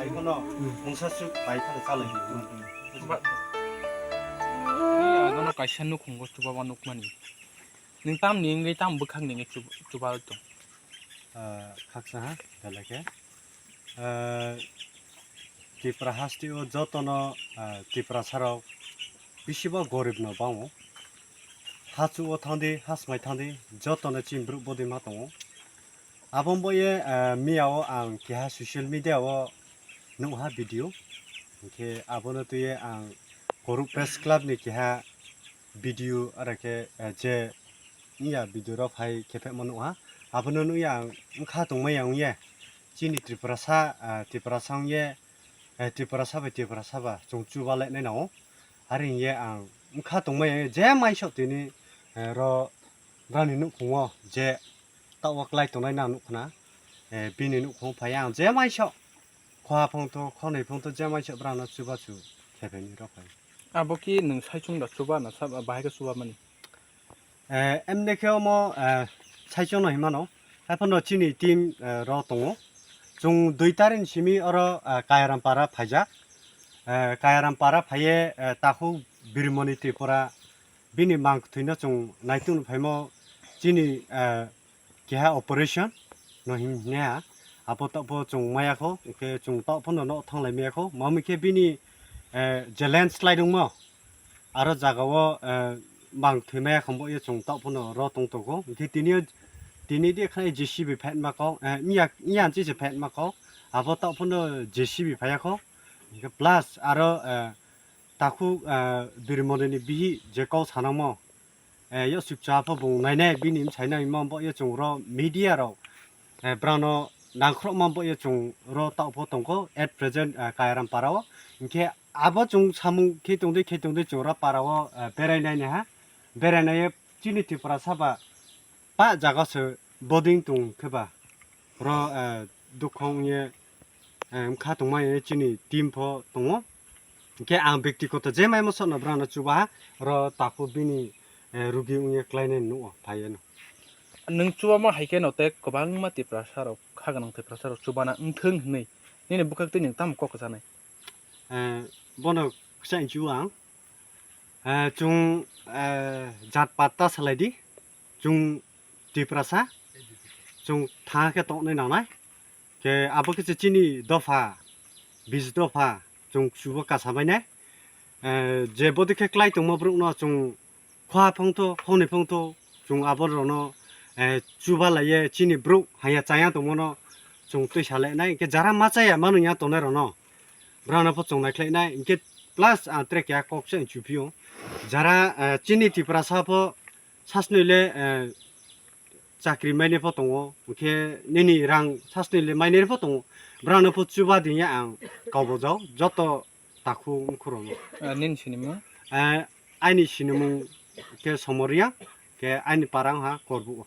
바이커너 공사수 바이커는 잘라요. 너는 가시는 공고 주바바 녹만이. 능 땀 닝게 땀 북한 닝게 주바 또. 각자 달라게. 티프라 하스티오 저토너 티프라 사로 비시바 고립너 방오. 하츠오 탄디 하스마이 탄디 저토너 짐브루 보디 마토. 아본보에 미아오 안 기하 소셜 미디어와 누하 비디오. 이렇게 아본어도에 안 고루 프레스 클럽 니 기하 비디오 이렇게 제 이야 비디오로 파이 개패 모노하 아본어는 양 카 동매양예 지니 트리프라사 트리프라상예 트리프라사베 트리프라사바 종주발레 내나오 아린예 안 카 동매 제 마이쇼트니 로 라니는 공어 제 따와클라이 동네 나누구나 비니는 공 파양 제 마이쇼 과펑토 코네펑토 제 마이쇼 브라나 주바주 개패니로 파이 아버기 능 사이중다 주바 나 사 바이가 주바만이. 엠네케어 뭐 사이중노 히마노 하폰노 지니 팀 로동오 종 두이타린 시미 어러 가야람파라 파자 가야람파라 파예 타후 비르모니 트리포라 비니 망크 트이나 종 나이툰 파이모 지니 기하 오퍼레이션 노 힘냐 아포타포 종 마야코 이렇게 종 떠폰노 노 탕레미야코 마미케 비니 젤랜 슬라이딩 뭐 아러 자가워 망트메 컴보에 종 떠폰노 로 동토고 이게 디니디 칸에 제시비 팻 마코 이안 지지 팻 마코 아포 떠폰노 제시비 파야코 이게 플러스 아러 타쿠 비르모니 비 제코 사나모 여습자포 봉 나이네 비님 차이나 임만보 여종으로 미디어로 브라노 난크로만보 여종으로 따포 동고 at present 가야람 파라워 이게 아버 종 사문 개동대 종으로 파라워 베라이나네 하 베라이나에 지니티 프라 사바 빠 자가서 보딩 동 그바 로 두콩예 카 동마에 지니 팀포 동어 이게 안 벡티코토 제 마이모서나 브라노 주바 로 타쿠 비니 rugi unye kleine nu payen 능 주바마 하이켄 어때 고방마 티프라사로 카가능 티프라사로 주바나 응腾네 니네 북학때 능 땀 꺾어잖아. bono ksain juang 중 zatpata saladi 중 tiprasa 중 타게 동네 나나 ke apoke chini dofa bis dofa 중 주버가 사바네 je bodike klai tongmo brukno 중 과펑토 코네펑토 중 아버로노 주발라예 지니 브룩 하야 짜야 동모노 중 뜨샬레나 이게 자라 맞아야 마느냐 돈에로노 브라나포 중 나클레나 이게 플러스 트랙야 꼭션 주피오 자라 지니 티프라사포 사스닐레 চাকরি মাইনে ফতঙ্গ ওকে নিনি রাং সাসনিলে মাইনে ফতঙ্গ ব্রানাফো চুবাদিয়া আং গাवबोजाव যত তাকু খুরনো 닌 시니마 아이니 시누무 ke somoria ke aini parang ha korbu